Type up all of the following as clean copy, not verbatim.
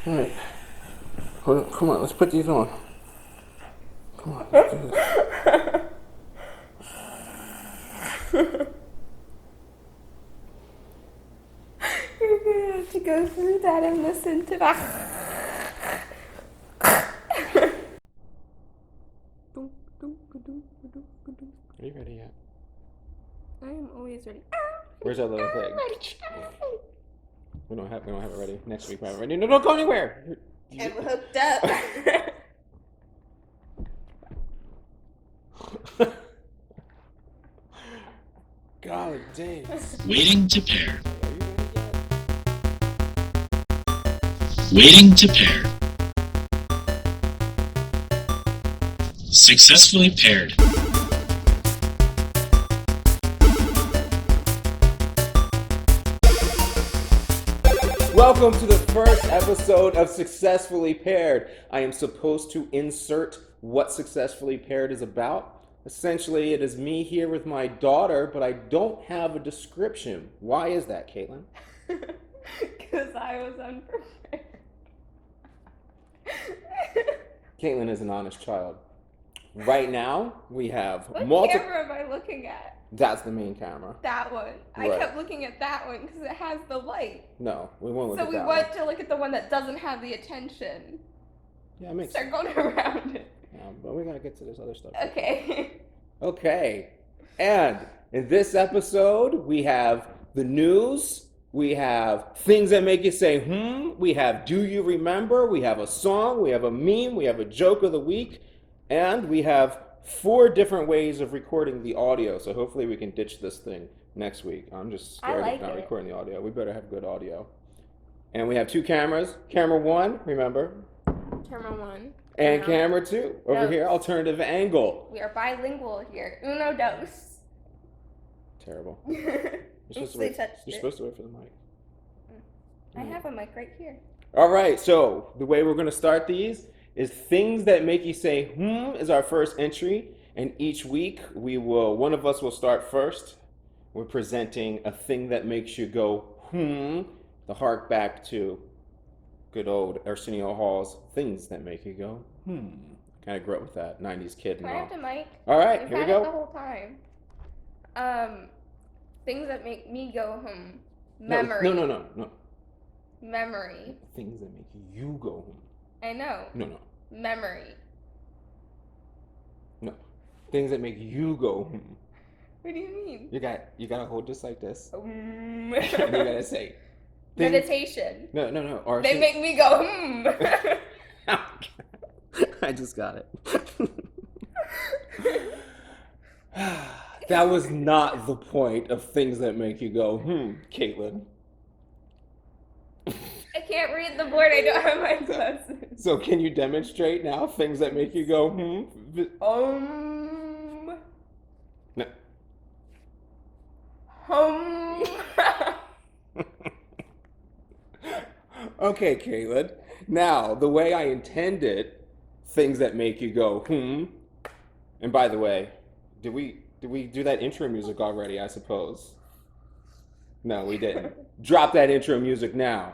Alright. Hold on, come on, let's put these on. Come on, let's do this. You're gonna have to go through that and listen to that. Are you ready yet? I am always ready. Where's that little thing? Ready. We don't have it ready. Next week we have it ready. No, don't go anywhere. I'm hooked up. God dang. Waiting to pair. Waiting to pair. Successfully paired. Welcome to the first episode of Successfully Paired. I am supposed to insert what Successfully Paired is about. Essentially, it is me here with my daughter, but I don't have a description. Why is that, Katlyn? Because I was unprepared. Katlyn is an honest child. Right now, we have What camera am I looking at? That's the main camera. That one. Right. I kept looking at that one because it has the light. No, we won't look So at we that went one. to look at the one that doesn't have the attention. Yeah, it makes Start sense. going around it. Yeah, but we gotta get to this other stuff. Okay. Okay, and in this episode, we have the news, we have things that make you say, we have Do You Remember, we have a song, we have a meme, we have a joke of the week, and we have 4 different ways of recording the audio, so hopefully we can ditch this thing next week. I'm just scared I like of not it. recording the audio. We better have good audio. And we have 2 cameras. Camera 1, remember, Camera 1. and No. camera 2, over No. here, alternative angle. We are bilingual here. Uno dos. Terrible. Oops, You're they touched it. supposed to wait for the mic. I have a mic right here. All right, so the way we're going to start these is things that make you say, is our first entry. And each week, one of us will start first. We're presenting a thing that makes you go, to hark back to good old Arsenio Hall's Things That Make You Go, Kind of grew up with that, 90s kid and Can I have all. the mic? All right, We've here we had it the go. whole time. Things that make me go, No, Memory. No. Memory. Things that make you go, I know. No. Memory. No. Things that make you go, What do you mean? You gotta hold this like this. And you Meditation. gotta say. No. Or They make me go, I just got it. That was not the point of things that make you go, Katlyn. I can't read the board. I don't have my glasses. So can you demonstrate now things that make you go, No. Okay, Katlyn. Now, the way I intended things that make you go, And by the way, did we do that intro music already, I suppose? No, we didn't. Drop that intro music now.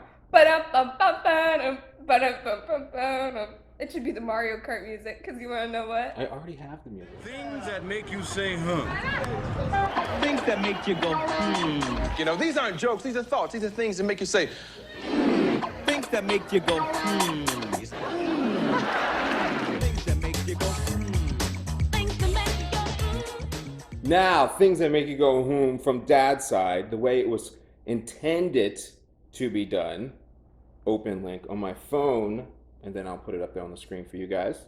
It should be the Mario Kart music, because you want to know what? I already have the music. Things that make you say, Things that make you go, You know, these aren't jokes, these are thoughts. These are things that make you say, Things that make you go, Things that make you go, Now, things that make you go, from Dad's side, the way it was intended to be done, open link on my phone, and then I'll put it up there on the screen for you guys.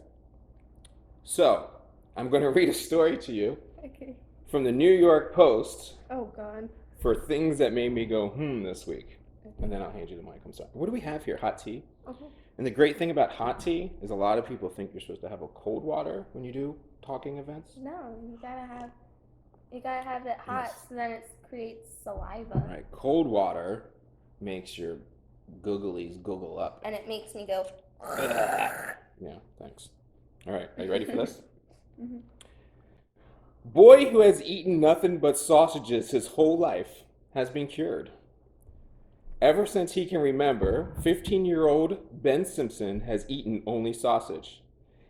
So, I'm going to read a story to you Okay. from the New York Post Oh, God. for things that made me go, this week. And then I'll hand you the mic. I'm sorry. What do we have here? Hot tea? Uh-huh. And the great thing about hot tea is a lot of people think you're supposed to have a cold water when you do talking events. No, you gotta have it hot so then it creates saliva. Right. Cold water makes your googlies google up. And it makes me go. Yeah, thanks. All right, are you ready for this? Mhm. Boy who has eaten nothing but sausages his whole life has been cured. Ever since he can remember, 15-year-old Ben Simpson has eaten only sausage.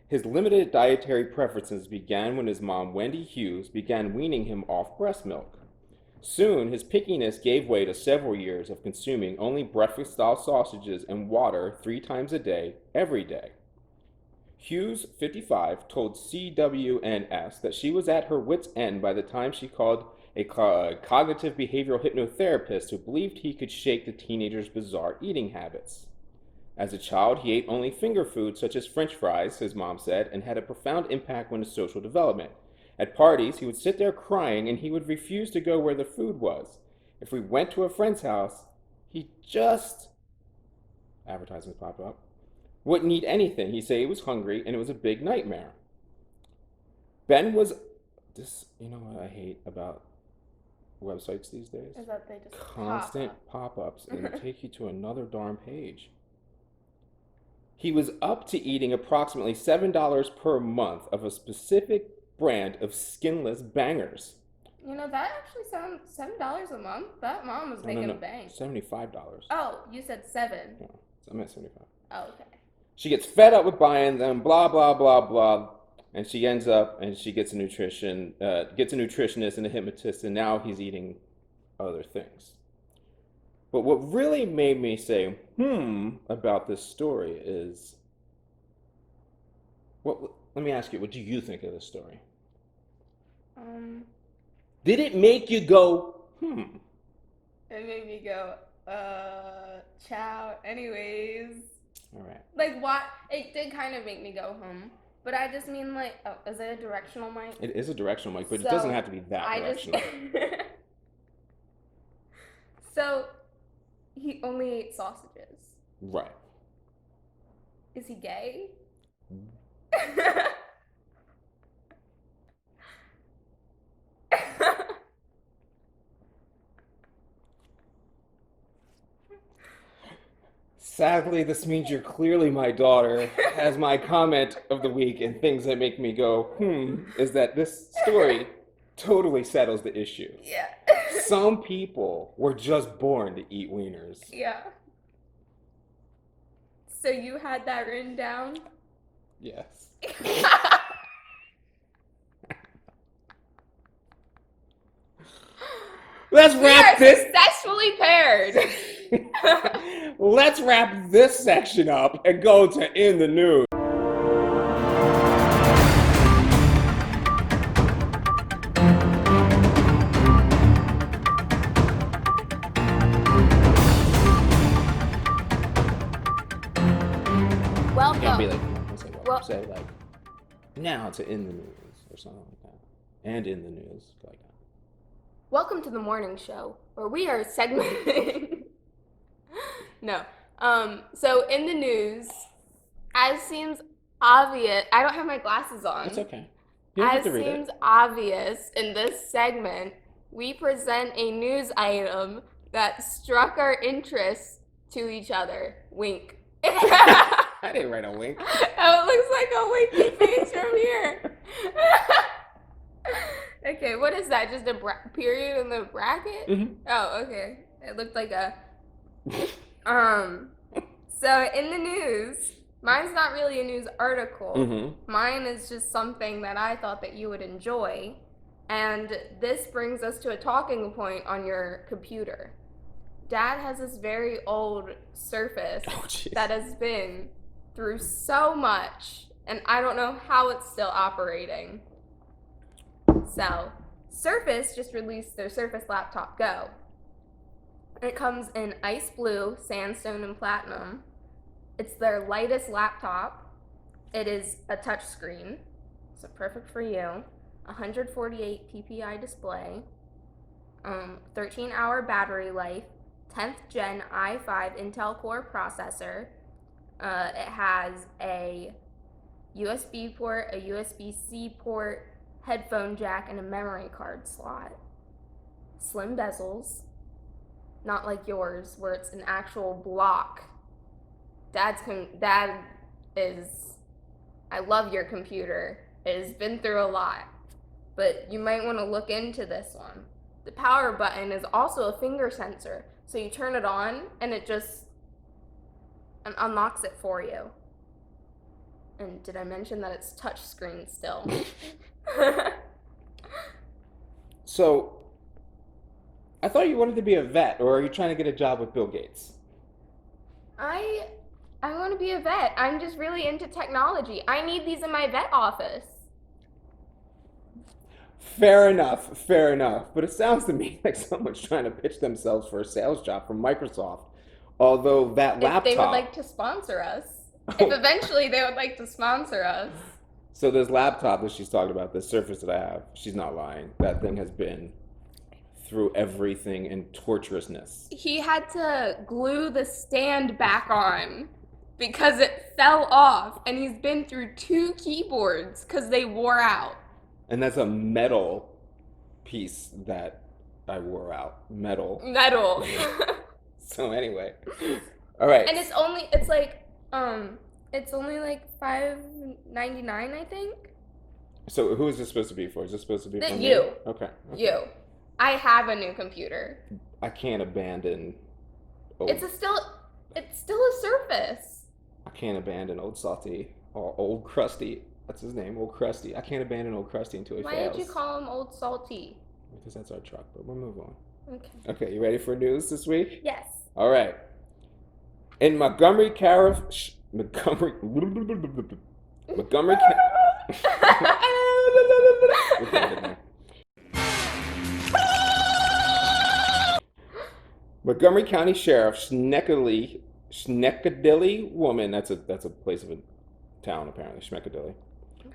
His limited dietary preferences began when his mom, Wendy Hughes, began weaning him off breast milk. Soon, his pickiness gave way to several years of consuming only breakfast-style sausages and water 3 times a day, every day. Hughes, 55, told CWNS that she was at her wit's end by the time she called a cognitive behavioral hypnotherapist who believed he could shake the teenager's bizarre eating habits. As a child, he ate only finger foods such as French fries, his mom said, and had a profound impact on his social development. At parties, he would sit there crying and he would refuse to go where the food was. If we went to a friend's house, he just, advertisements pop up, wouldn't eat anything. He'd say he was hungry and it was a big nightmare. Ben was, you know what I hate about websites these days? Is that they just Constant pop-ups and take you to another darn page. He was up to eating approximately $7 per month of a specific brand of skinless bangers. You know, that actually sounds $7 a month. That mom was making a bank. $75. Oh, you said 7. Yeah, I'm at 75. Oh, okay. She gets fed up with buying them, blah, blah, blah, blah. And she ends up and she gets a nutritionist and a hypnotist, and now he's eating other things. But what really made me say, about this story is, let me ask you, what do you think of this story? Did it make you go, It made me go, ciao, anyways. All right. Like, what? It did kind of make me go, But I just mean, like, is it a directional mic? It is a directional mic, but So, it doesn't have to be that directional. So, he only ate sausages. Right. Is he gay? Sadly, this means you're clearly my daughter, as my comment of the week and things that make me go, is that this story totally settles the issue. Yeah. Some people were just born to eat wieners. Yeah. So you had that written down? Yes. Let's wrap this. Successfully paired. Let's wrap this section up and go to In the News. Welcome. Can't be like, say like, now to In the News or something like that. And In the News, like that. Welcome to the morning show, where we are segmenting. No. So in the news, as seems obvious, I don't have my glasses on. It's okay. You don't have As to read seems it. obvious in this segment, we present a news item that struck our interest to each other. Wink. I didn't write a wink. Oh, it looks like a winky face from here. Okay, what is that? Just a period in the bracket? Mm-hmm. Oh, okay. It looked like a... So in the news, mine's not really a news article. Mm-hmm. Mine is just something that I thought that you would enjoy. And this brings us to a talking point on your computer. Dad has this very old Surface that has been through so much, and I don't know how it's still operating. So, Surface just released their Surface Laptop Go. It comes in ice blue, sandstone, and platinum. It's their lightest laptop. It is a touchscreen, so perfect for you. 148 ppi display, 13-hour battery life, 10th gen i5 Intel Core processor. It has a USB port, a USB-C port, headphone jack, and a memory card slot. Slim bezels, not like yours where it's an actual block. Dad is, I love your computer. It has been through a lot, but you might want to look into this one. The power button is also a finger sensor, So you turn it on, and it just unlocks it for you. And did I mention that it's touchscreen still? So, I thought you wanted to be a vet, or are you trying to get a job with Bill Gates? I want to be a vet. I'm just really into technology. I need these in my vet office. Fair enough, fair enough. But it sounds to me like someone's trying to pitch themselves for a sales job from Microsoft. Although that laptop. If they would like to sponsor us. If eventually they would like to sponsor us. So this laptop that she's talking about, this Surface that I have, she's not lying. That thing has been through everything in torturousness. He had to glue the stand back on because it fell off, and he's been through 2 keyboards because they wore out. And that's a metal piece that I wore out. Metal. So anyway. All right. And it's only like $5.99, I think. So who is this supposed to be for? Is this supposed to be for me? You. Okay. You. I have a new computer. I can't abandon old. It's still a Surface. I can't abandon old salty or old crusty. That's his name, Old Krusty. I can't abandon Old Krusty until he fails. Why did you call him Old Salty? Because that's our truck, but we'll move on. Okay. Okay, you ready for news this week? Yes. All right. In Montgomery, Montgomery. Montgomery County Sheriff Schneckadilly woman. That's a place of a town apparently. Schneckadilly.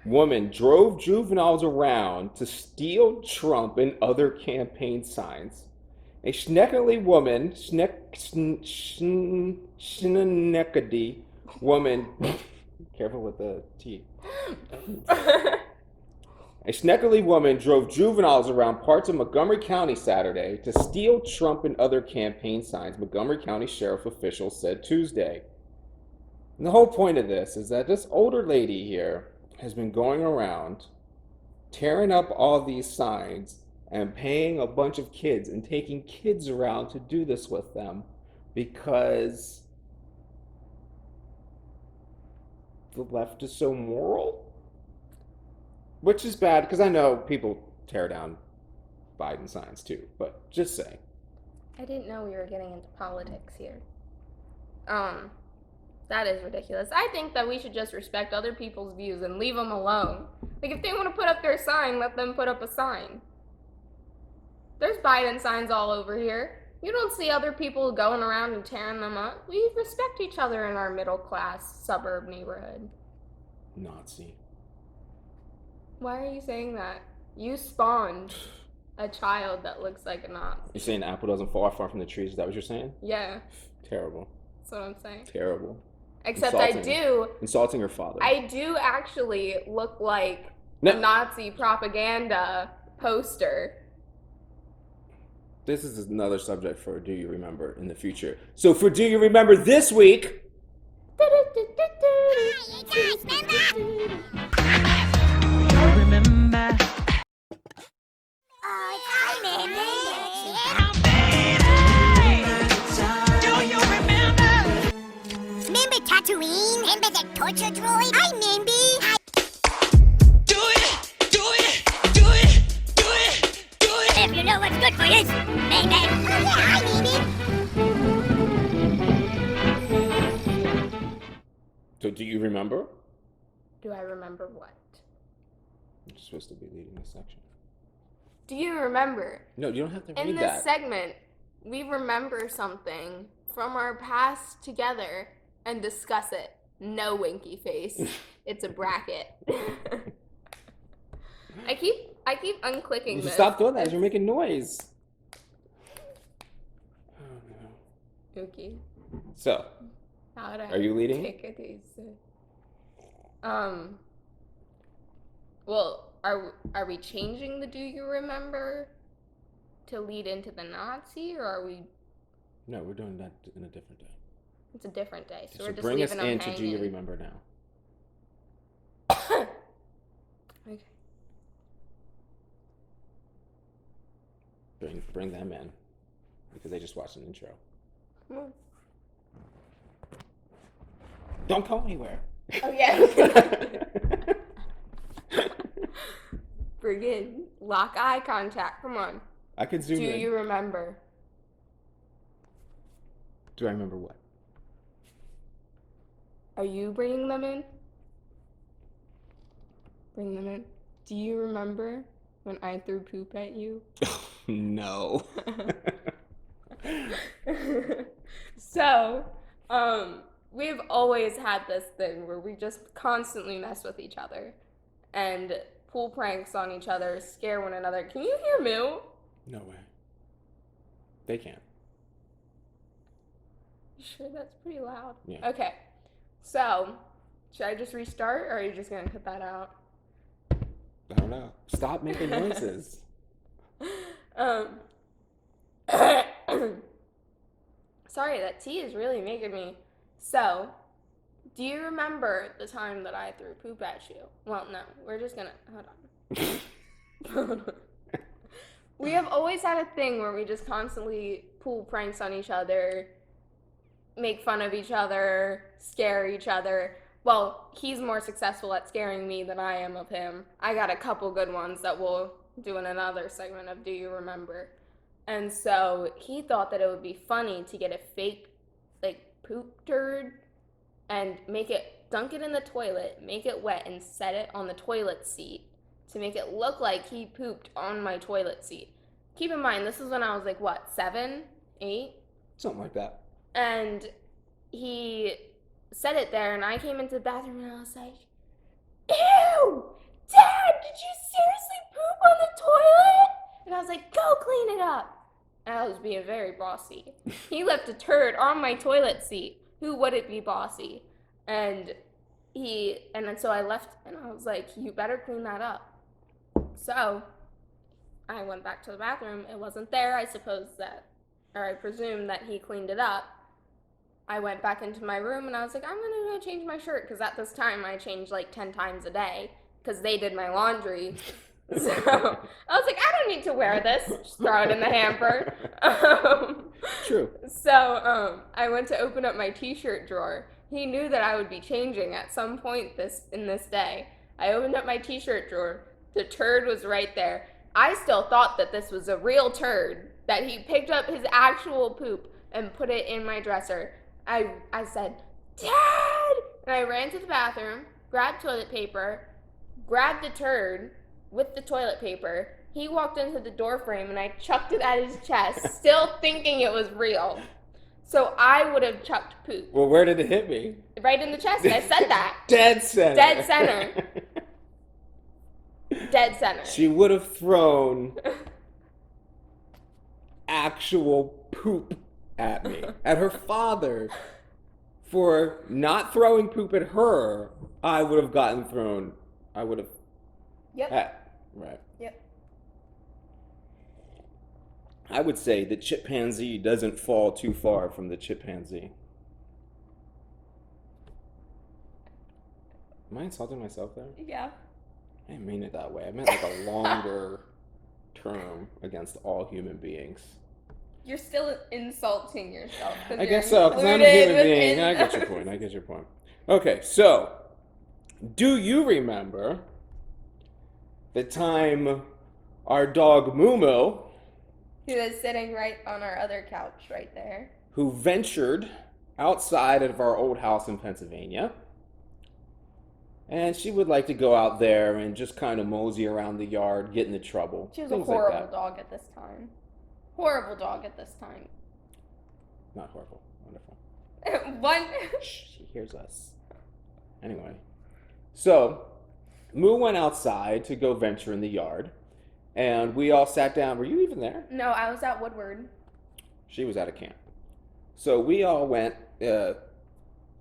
Woman drove juveniles around to steal Trump and other campaign signs. A Schneckadilly woman, Schneckady woman, careful with the T. A Schneckadilly woman drove juveniles around parts of Montgomery County Saturday to steal Trump and other campaign signs, Montgomery County Sheriff officials said Tuesday. And the whole point of this is that this older lady here has been going around tearing up all these signs and paying a bunch of kids and taking kids around to do this with them because the left is so moral. Which is bad because I know people tear down Biden signs too, but just saying. I didn't know we were getting into politics here. That is ridiculous. I think that we should just respect other people's views and leave them alone. Like, if they want to put up their sign, let them put up a sign. There's Biden signs all over here. You don't see other people going around and tearing them up. We respect each other in our middle-class suburb neighborhood. Nazi. Why are you saying that? You spawned a child that looks like a Nazi. You're saying the apple doesn't fall far from the trees? Is that what you're saying? Yeah. Terrible. That's what I'm saying. Terrible. Except Insulting. Insulting her father. I do actually look like a Nazi propaganda poster. This is another subject for Do You Remember in the future. So for Do You Remember this week... Remember. Remember Tatooine? Remember the torture droid? I remember. Do it! Do it! Do it! Do it! Do it! If you know what's good for you, maybe. Oh yeah, I remember. So do you remember? Do I remember what? You're supposed to be leading this section. Do you remember? No, you don't have to read In that. this segment, we remember something from our past together and discuss it. No winky face. It's a bracket. I keep unclicking You this. stop doing that. You're making noise. Oh no. Okay. So, How'd I are you leading? take it easy? Well, are we changing the Do You Remember to lead into the Nazi, or are we? No, we're doing that in a different day. It's a different day, so So we're just bring us leaving them into Do You hanging. Remember now. Okay. Bring them in. because they just watched an intro. Hmm. Don't go anywhere. Oh, yeah. Friggin' lock eye contact. Come on. I could zoom Do in. you remember? Do I remember what? Are you bringing them in? Bring them in. Do you remember when I threw poop at you? No. So, we've always had this thing where we just constantly mess with each other and pull pranks on each other, scare one another. Can you hear Moo? No way. They can't. You sure that's pretty loud? Yeah. Okay. So, should I just restart or are you just gonna cut that out? I don't know. Stop making noises. Sorry, that tea is really making me. So, do you remember the time that I threw poop at you? Well, no, we're just gonna, hold on. We have always had a thing where we just constantly pull pranks on each other, make fun of each other, scare each other. Well, he's more successful at scaring me than I am of him. I got a couple good ones that we'll do in another segment of Do You Remember? And so he thought that it would be funny to get a fake, like, poop turd and dunk it in the toilet, make it wet, and set it on the toilet seat to make it look like he pooped on my toilet seat. Keep in mind, this is when I was like, what, 7, 8? Something like that. And he set it there, and I came into the bathroom, and I was like, ew! Dad, did you seriously poop on the toilet? And I was like, go clean it up. And I was being very bossy. He left a turd on my toilet seat. Who wouldn't be bossy? And then so I left, and I was like, you better clean that up. So I went back to the bathroom. It wasn't there. I presume that he cleaned it up. I went back into my room, and I was like, I'm going to go change my shirt, because at this time I changed like 10 times a day, because they did my laundry. So I was like, I don't need to wear this. Just throw it in the hamper. True. So I went to open up my t-shirt drawer. He knew that I would be changing at some point in this day. I opened up my t-shirt drawer. The turd was right there. I still thought that this was a real turd, that he picked up his actual poop and put it in my dresser. I said, Dad! And I ran to the bathroom, grabbed toilet paper, grabbed the turd with the toilet paper. He walked into the door frame, and I chucked it at his chest, still thinking it was real. So I would have chucked poop. Well, where did it hit me? Right in the chest. I said that. Dead center. Dead center. Dead center. She would have thrown actual poop at me. At her father. For not throwing poop at her, I would have gotten thrown. I would have. Yep. Right. Yep. I would say the chimpanzee doesn't fall too far from the chimpanzee. Am I insulting myself there? Yeah. I didn't mean it that way. I meant like a longer term against all human beings. You're still insulting yourself. I guess so, because I'm a human being. I get your point. I get your point. Okay, so do you remember the time our dog Mumu, He was sitting right on our other couch right there. who ventured outside of our old house in Pennsylvania, and she would like to go out there and just kind of mosey around the yard, get into trouble. She was things a horrible like that. dog at this time. Horrible dog at this time. Not horrible. Wonderful. One. Shh, she hears us. Anyway, so Moo went outside to go venture in the yard, and we all sat down. Were you even there? No, I was at Woodward. She was at a camp. So we all went, the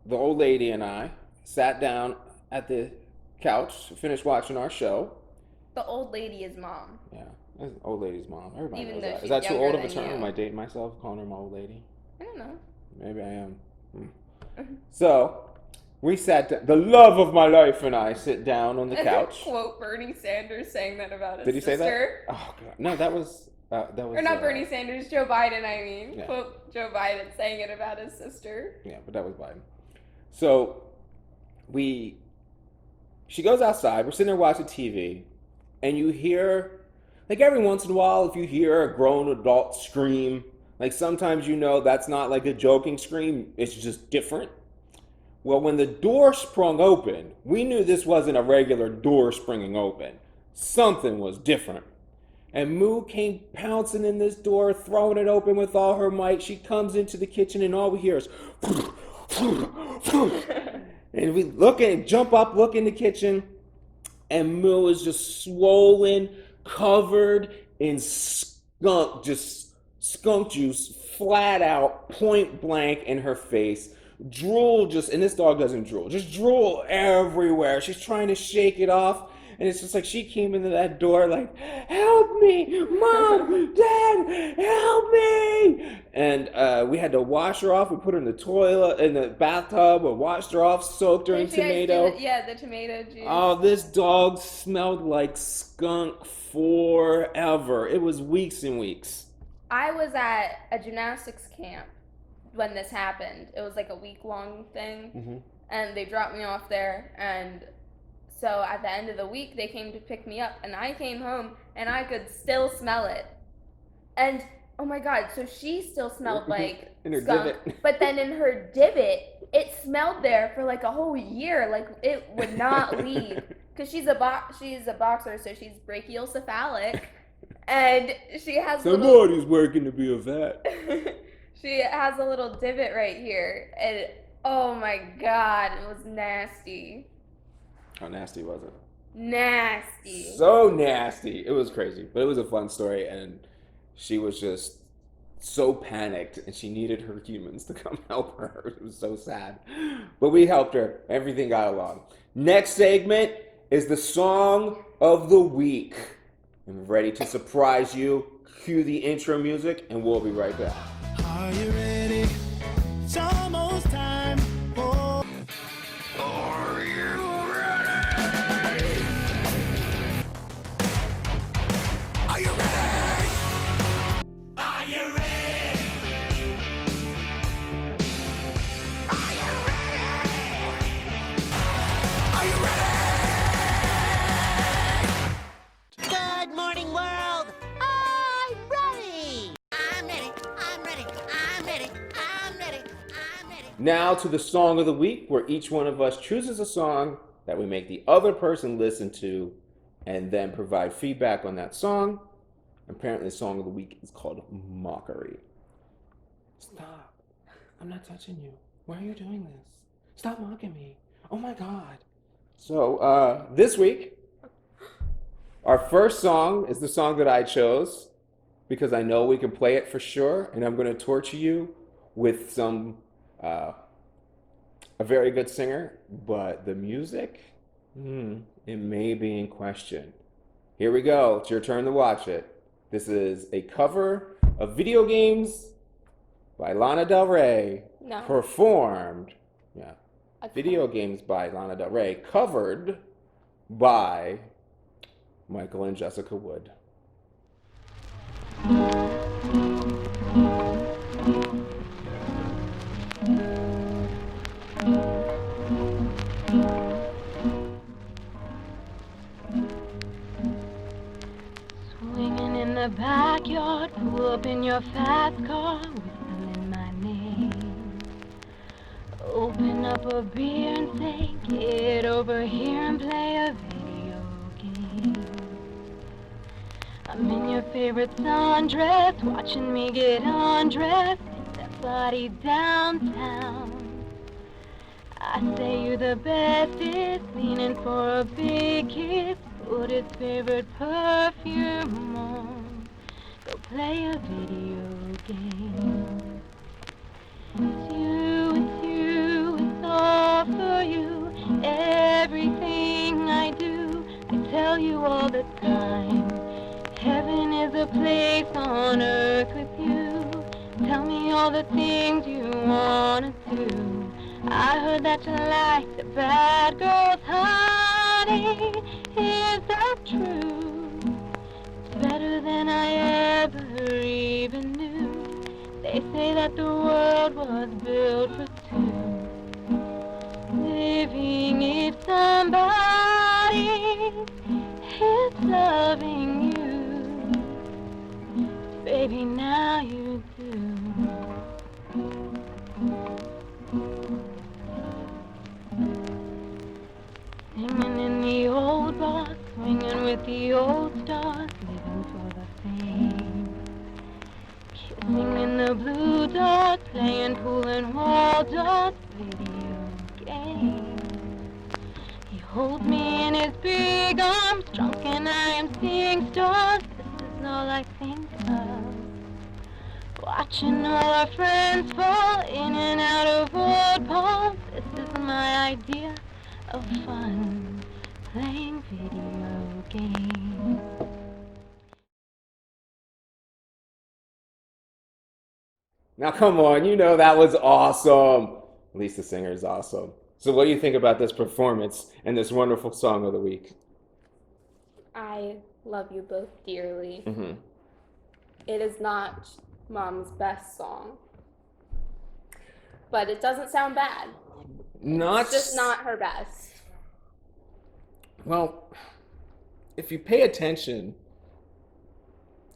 old lady and I sat down at the couch, finished watching our show. The old lady is mom. Yeah, that's the old lady's mom. Everybody Even knows though that. she's Is that too younger old of a than term? you. Am I dating myself, calling her my old lady? I don't know. Maybe I am. So we sat down. The love of my life and I sit down on the couch. Quote Bernie Sanders saying that about his Did he say sister. that? Oh, God. No, that was That was. Or not Bernie Sanders, Joe Biden, I mean. Yeah. Quote Joe Biden saying it about his sister. Yeah, but that was Biden. So she goes outside. We're sitting there watching TV, and you hear, like every once in a while, if you hear a grown adult scream, like sometimes you know that's not like a joking scream, it's just different. Well, when the door sprung open, we knew this wasn't a regular door springing open. Something was different. And Moo came pouncing in this door, throwing it open with all her might. She comes into the kitchen, and all we hear is, and we jump up, look in the kitchen, and Moo is just swollen, covered in skunk juice, flat out, point blank in her face. Drool and this dog doesn't drool, just drool everywhere. She's trying to shake it off. And it's just like she came into that door like, help me, Mom, Dad, help me. And we had to wash her off. We put her in the bathtub, or washed her off, soaked her in tomato. The tomato juice. Oh, this dog smelled like skunk forever. It was weeks and weeks. I was at a gymnastics camp when this happened. It was like a week-long thing. Mm-hmm. And they dropped me off there, and so at the end of the week, they came to pick me up, and I came home, and I could still smell it. And, oh my God, so she still smelled like in her skunk, divot. but then in her divot, it smelled there for like a whole year. Like, it would not leave. Because she's a boxer, so she's brachiocephalic, and she has Somebody's working to be a vet. She has a little divot right here, and oh my God, it was nasty. How nasty was it? Nasty. So nasty. It was crazy, but it was a fun story, and she was just so panicked, and she needed her humans to come help her. It was so sad. But we helped her. Everything got along. Next segment is the song of the week. I'm ready to surprise you. Cue the intro music, and we'll be right back. Are you ready? It's almost time for... Are you ready? Are you ready? Are you ready? Are you ready? Are you ready? Good morning, world. I'm ready. I'm ready. I'm ready. I'm ready. I'm ready. I'm ready. Now to the song of the week, where each one of us chooses a song that we make the other person listen to and then provide feedback on that song. Apparently the song of the week is called Mockery. Stop. I'm not touching you. Why are you doing this? Stop mocking me. Oh my God. So this week, our first song is the song that I chose because I know we can play it for sure, and I'm going to torture you with some a very good singer, but the music, it may be in question. Here we go. It's your turn to watch it. This is a cover of Video Games by Lana Del Rey, No. performed, Video Games by Lana Del Rey, covered by Michael and Jessica Wood. Swinging in the backyard, pull up in your fast car, whistling my name. Open up a beer and say, get over here and play a video game. I'm in your favorite sundress, watching me get undressed, in that body downtown. I say you're the bestest, leaning for a big kiss, put his favorite perfume on, go play a video game. It's you, it's all for you, everything I do, I tell you all the time. Heaven is a place on earth with you, tell me all the things you wanna do. I heard that you like the bad girls, honey, is that true? It's better than I ever that the world was built for two. Living if somebody is loving you, baby, now you do. Singing in the old bars, swinging with the old stars, living for the fame. Kissing in the blue dark, playing pool and Waldorf video games. He holds me in his big arms, drunk and I am seeing stars. This is all I think of. Watching all our friends fall in and out of old palms. This is my idea of fun, playing video games. Now, come on, you know that was awesome. At least the singer is awesome. So, what do you think about this performance and this wonderful song of the week? I love you both dearly. Mm-hmm. It is not Mom's best song, but it doesn't sound bad. It's just not her best. Well, if you pay attention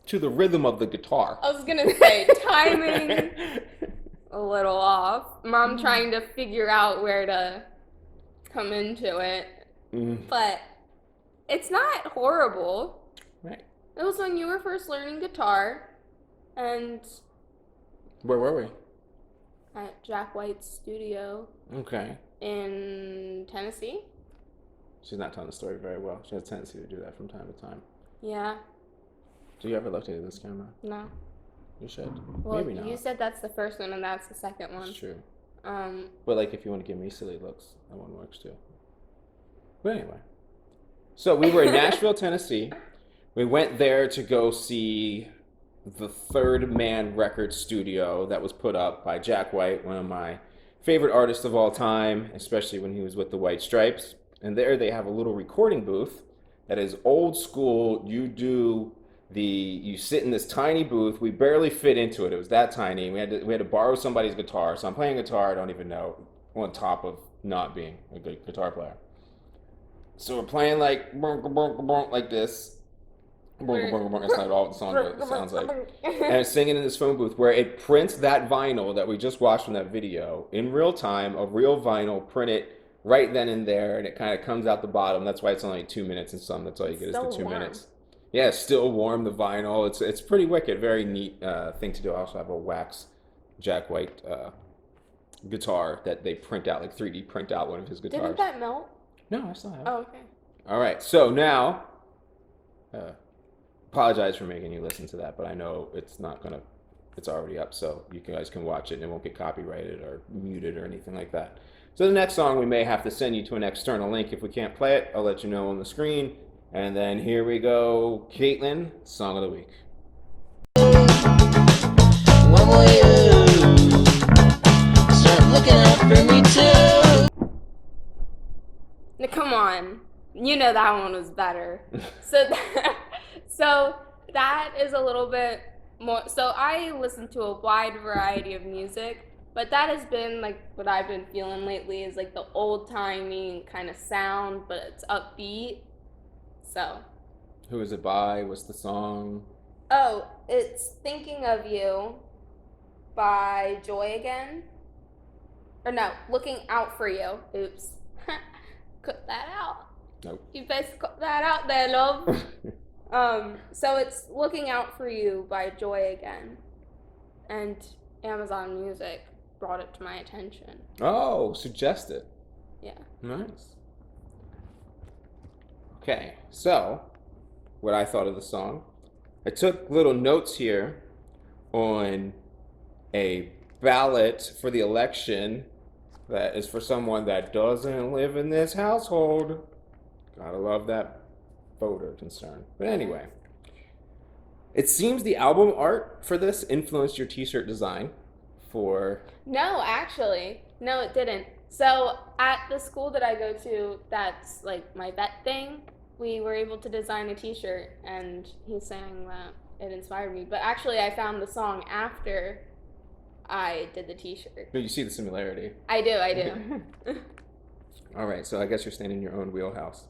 to the rhythm of the guitar. I was gonna say timing a little off. Mom trying to figure out where to come into it, but it's not horrible. Right. It was when you were first learning guitar, and Where were we? at Jack White's studio Okay. in Tennessee. She's not telling the story very well. She has a tendency to do that from time to time. Yeah. Do you ever look at this camera? No. You should. Well, Maybe not. you said that's the first one and that's the second one. It's true. Um, But like, if you want to give me silly looks, that one works too. But anyway, so we were in Nashville, Tennessee. We went there to go see the Third Man record studio that was put up by Jack White, one of my favorite artists of all time, especially when he was with the White Stripes. And there they have a little recording booth that is old school. You sit in this tiny booth. We barely fit into it. It was that tiny. We had to borrow somebody's guitar. So I'm playing guitar I don't even know, on top of not being a good guitar player. So we're playing like this. That's not all the song sounds like. And it's singing in this phone booth where it prints that vinyl that we just watched from that video in real time, a real vinyl, print it right then and there, and it kind of comes out the bottom. That's why it's only 2 minutes and some. That's all you get is the 2 minutes. Yeah, it's still warm, the vinyl. It's pretty wicked. Very neat thing to do. I also have a wax Jack White guitar that they print out, like 3D print out one of his guitars. didn't that melt? No, I still have it. Oh, okay. All right, so now, apologize for making you listen to that, but I know it's already up, so you guys can watch it and it won't get copyrighted or muted or anything like that. So the next song, we may have to send you to an external link if we can't play it. I'll let you know on the screen. And then here we go, Katlyn, Song of the Week. When will you start looking out for me too? Now, come on. You know that one was better. So that is a little bit more. So I listen to a wide variety of music, but that has been like what I've been feeling lately is like the old-timey kind of sound, but it's upbeat. So. Who is it by? What's the song? Oh, it's Thinking of You by Joy Again. Or no, Looking Out for You. Oops. Cut that out. Nope. You best cut that out there, love. So it's Looking Out for You by Joy Again. And Amazon Music brought it to my attention. Oh, suggested. Yeah. Nice. Okay, so what I thought of the song. I took little notes here on a ballot for the election that is for someone that doesn't live in this household. Gotta love that voter concern. But anyway, it seems the album art for this influenced your t-shirt design for... No, actually. No, it didn't. So at the school that I go to, that's like my vet thing, we were able to design a t-shirt, and he's saying that it inspired me. But actually, I found the song after I did the t-shirt. But you see the similarity. I do. All right, so I guess you're staying in your own wheelhouse.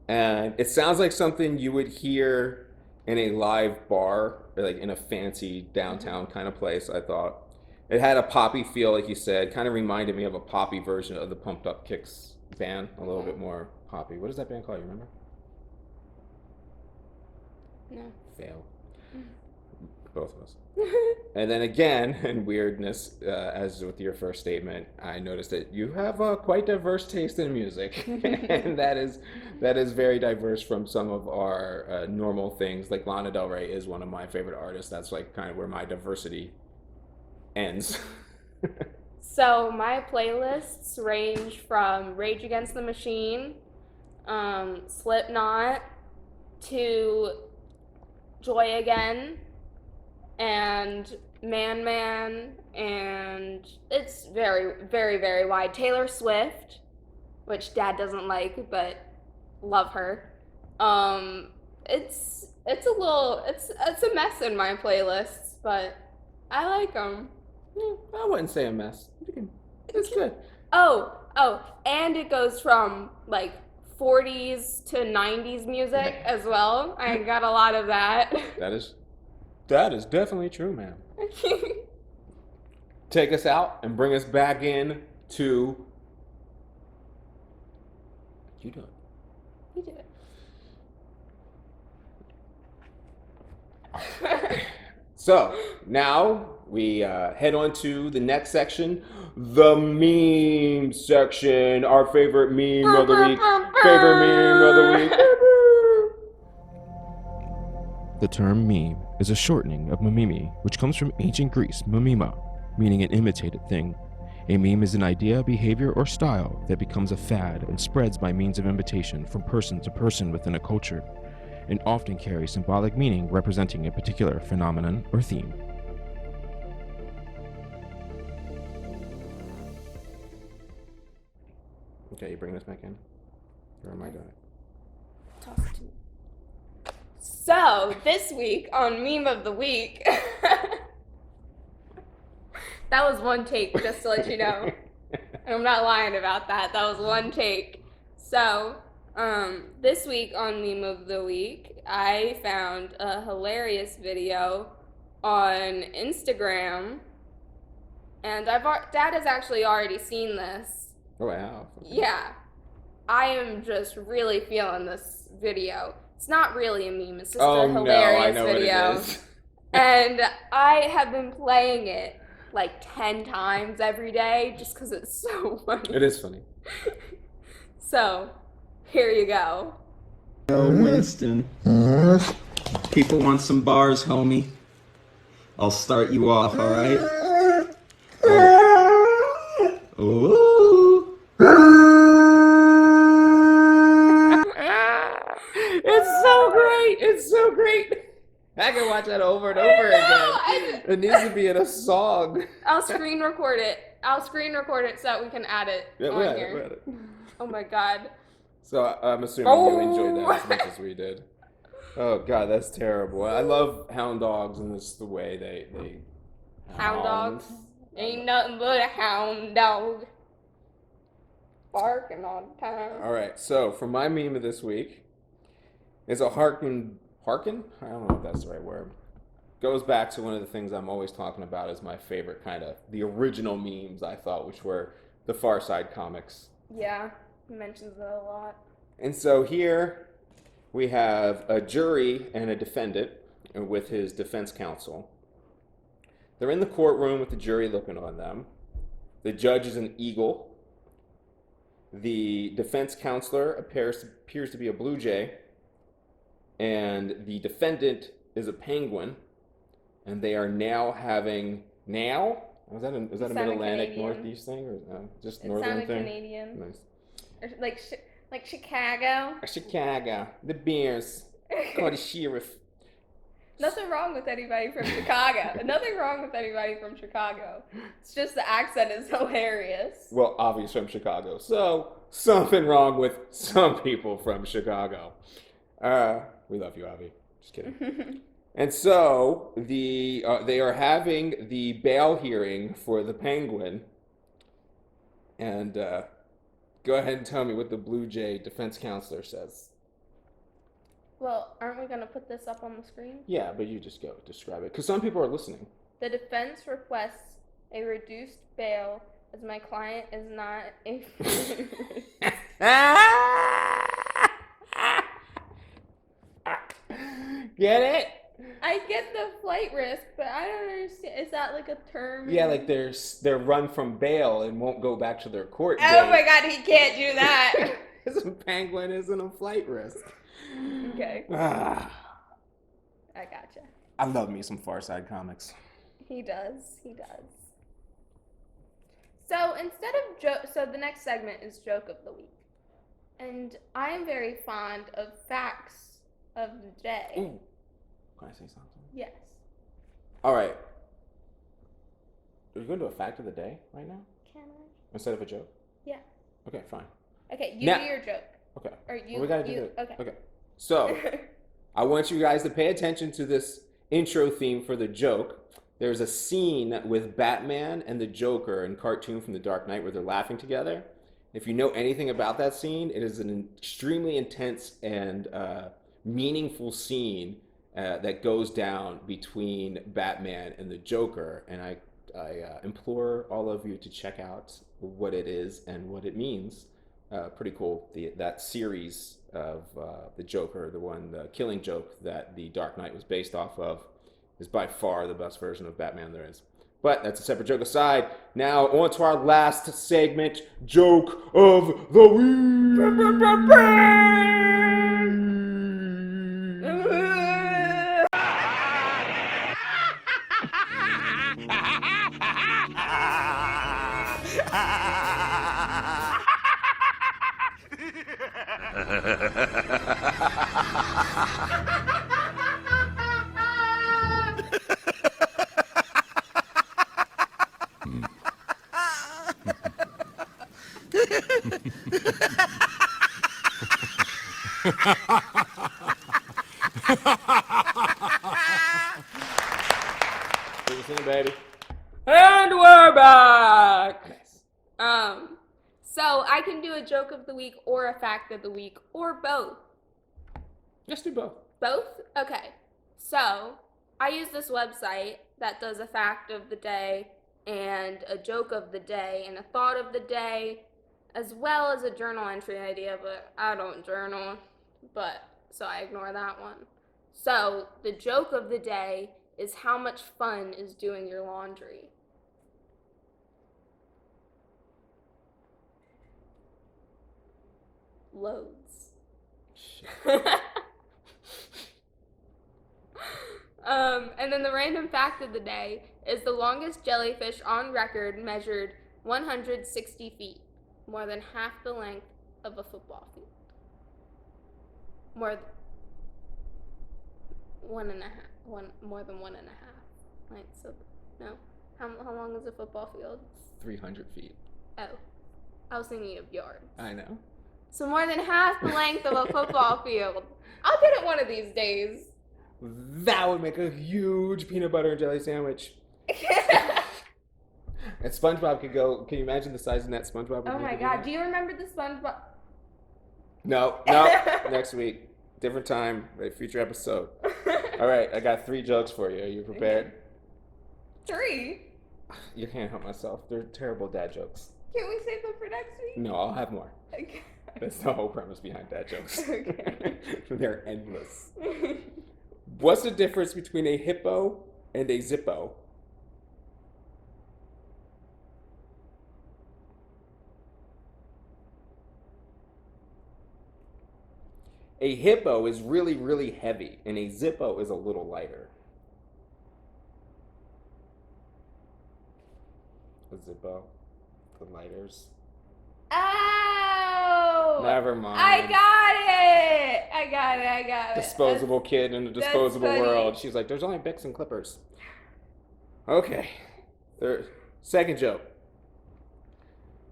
And it sounds like something you would hear in a live bar, or like in a fancy downtown kind of place, I thought. It had a poppy feel, like you said. Kind of reminded me of a poppy version of the Pumped Up Kicks band, a little bit more poppy. What is that band called? You remember? No. Fail. Both of us. And then again, in weirdness, as with your first statement, I noticed that you have a quite diverse taste in music, and that is very diverse from some of our normal things. Like Lana Del Rey is one of my favorite artists. That's like kind of where my diversity ends. So my playlists range from Rage Against the Machine, Slipknot, to Joy Again, and Man, and it's very, very, very wide. Taylor Swift, which Dad doesn't like, but love her. It's a mess in my playlists, but I like them. I wouldn't say a mess. It's good. Oh, and it goes from like 40s to 90s music as well. I got a lot of that. That is definitely true, ma'am. Take us out and bring us back in to... You do it. You do it. So, now we head on to the next section, the meme section, our favorite meme of the week. Favorite meme of the week. The term meme is a shortening of mimimi, which comes from ancient Greece, mimima, meaning an imitated thing. A meme is an idea, behavior, or style that becomes a fad and spreads by means of imitation from person to person within a culture, and often carries symbolic meaning representing a particular phenomenon or theme. Okay, you bring this back in? Or am I doing it? Toss it to me. So, this week on Meme of the Week, that was one take, just to let you know. And I'm not lying about that. That was one take. So, this week on Meme of the Week, I found a hilarious video on Instagram. And Dad has actually already seen this. Oh, wow. Yeah. I am just really feeling this video. It's not really a meme, it's just a hilarious video. What it is. And I have been playing it like 10 times every day just because it's so funny. It is funny. So, here you go. Yo, Winston. People want some bars, homie. I'll start you off, alright? Ooh. It's so great. It's so great. I can watch that over and over again. It needs to be in a song. I'll screen record it. So that we can add it on here. We'll add it. Oh my god. So I'm assuming you enjoyed that as much as we did. Oh god, that's terrible. I love hound dogs, and this is the way they Hound dogs? Ain't nothing but a hound dog. Barking all the time. All right, so for my meme of this week, it's a harken? I don't know if that's the right word. Goes back to one of the things I'm always talking about as my favorite kind of, the original memes, I thought, which were the Far Side comics. Yeah, he mentions that a lot. And so here we have a jury and a defendant with his defense counsel. They're in the courtroom with the jury looking on them. The judge is an eagle. The defense counselor appears to be a blue jay. And the defendant is a penguin. And they are now having... Now? Was that a Mid-Atlantic, Northeast thing? Or just Northern thing? Canadian. Nice. Or like Chicago. Chicago. The Bears. Call the sheriff. Nothing wrong with anybody from Chicago. Nothing wrong with anybody from Chicago. It's just the accent is hilarious. Well, Avi's from Chicago, so something wrong with some people from Chicago. We love you, Avi. Just kidding. And so they are having the bail hearing for the penguin. And go ahead and tell me what the Blue Jay defense counselor says. Well, aren't we going to put this up on the screen? Yeah, but you just go describe it. Because some people are listening. The defense requests a reduced bail as my client is not a... Get it? I get the flight risk, but I don't understand. Is that like a term? Yeah, like they're run from bail and won't go back to their court date. Oh my god, he can't do that. Because a penguin isn't a flight risk. Okay. Ah, I gotcha. I love me some Far Side comics. He does. He does. So instead of joke, so the next segment is joke of the week, and I am very fond of facts of the day. Ooh. Can I say something? Yes. All right. Are you going to do a fact of the day right now? Can I? Instead of a joke? Yeah. Okay, fine. Okay, you Now- do your joke. Okay. Or you. Well, we gotta do you, it. Okay. Okay. So, I want you guys to pay attention to this intro theme for the joke. There's a scene with Batman and the Joker in cartoon from The Dark Knight where they're laughing together. If you know anything about that scene, it is an extremely intense and meaningful scene that goes down between Batman and the Joker. And I implore all of you to check out what it is and what it means. Pretty cool. That series of the Joker, the Killing Joke that The Dark Knight was based off of, is by far the best version of Batman there is. But that's a separate joke aside. Now on to our last segment, Joke of the Listen, baby. And we're back. So I can do a joke of the week or a fact of the week or both. Let's do both. Both? Okay. So I use this website that does a fact of the day and a joke of the day and a thought of the day, as well as a journal entry idea, but I don't journal, so I ignore that one. So the joke of the day is how much fun is doing your laundry. Loads. And then the random fact of the day is the longest jellyfish on record measured 160 feet, more than half the length of a football field. More than one and a half. Right, so, no. How long is a football field? 300 feet. Oh, I was thinking of yards. I know. So more than half the length of a football field. I'll get it one of these days. That would make a huge peanut butter and jelly sandwich. And SpongeBob could go. Can you imagine the size of that SpongeBob? Oh my god, do you remember the SpongeBob? No. Next week. Different time. Future episode. All right, I got 3 jokes for you. Are you prepared? 3? You can't help myself. They're terrible dad jokes. Can we save them for next week? No, I'll have more. Okay. That's the whole premise behind dad jokes. Okay. They're endless. What's the difference between a hippo and a zippo? A hippo is really, really heavy, and a zippo is a little lighter. A zippo? The lighters? Oh! Never mind. I got it. Disposable kid in a disposable funny. world. She's like, there's only Bics and Clippers. Okay. Second joke.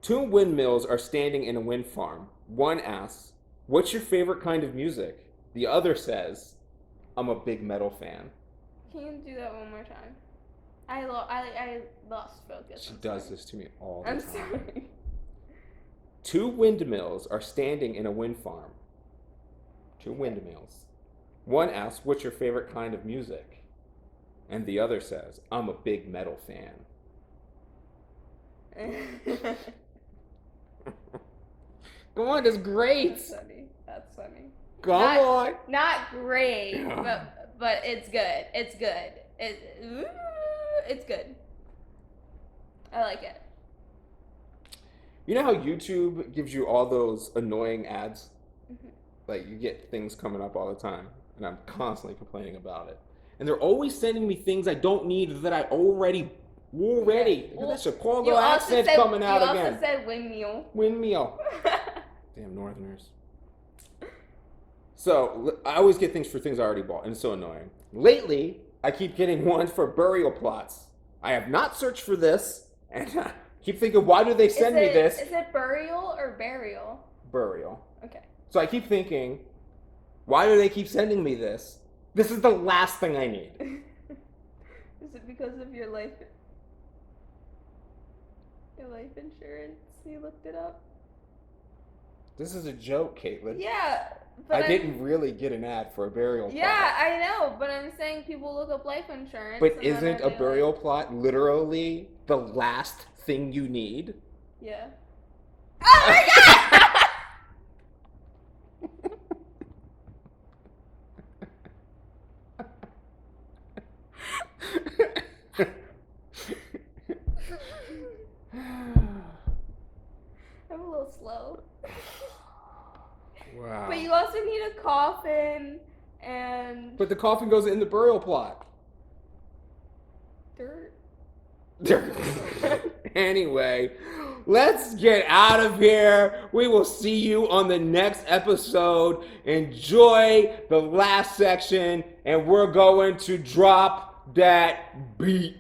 2 windmills are standing in a wind farm. One asks, "What's your favorite kind of music?" The other says, "I'm a big metal fan." Can you do that one more time? I lost focus. She I'm does sorry. this to me all the I'm time. sorry. 2 windmills are standing in a wind farm. 2 windmills. One asks, "What's your favorite kind of music?" And the other says, "I'm a big metal fan." Come on, that's great. That's funny. That's funny. Come on. Not great, but it's good. It's good. It's good. I like it. You know how YouTube gives you all those annoying ads? Mm-hmm. Like, you get things coming up all the time, and I'm constantly complaining about it. And they're always sending me things I don't need that I already. Look at that Chicago accent coming out again. You also said windmill. Windmill. Damn Northerners. So, I always get things for things I already bought, and it's so annoying. Lately, I keep getting ones for burial plots. I have not searched for this, and I keep thinking, why do they send me this? Is it burial or burial? Burial. Okay. So I keep thinking, why do they keep sending me this? This is the last thing I need. Is it because of your life insurance? You looked it up? This is a joke, Caitlin. Yeah, I didn't really get an ad for a burial plot. Yeah, I know, but I'm saying people look up life insurance. But isn't a burial plot literally the last thing you need? Yeah. Oh my god! I'm a little slow. Wow. But you also need a coffin and But the coffin goes in the burial plot. dirt. Anyway, let's get out of here. We will see you on the next episode. Enjoy the last section, and we're going to drop that beat.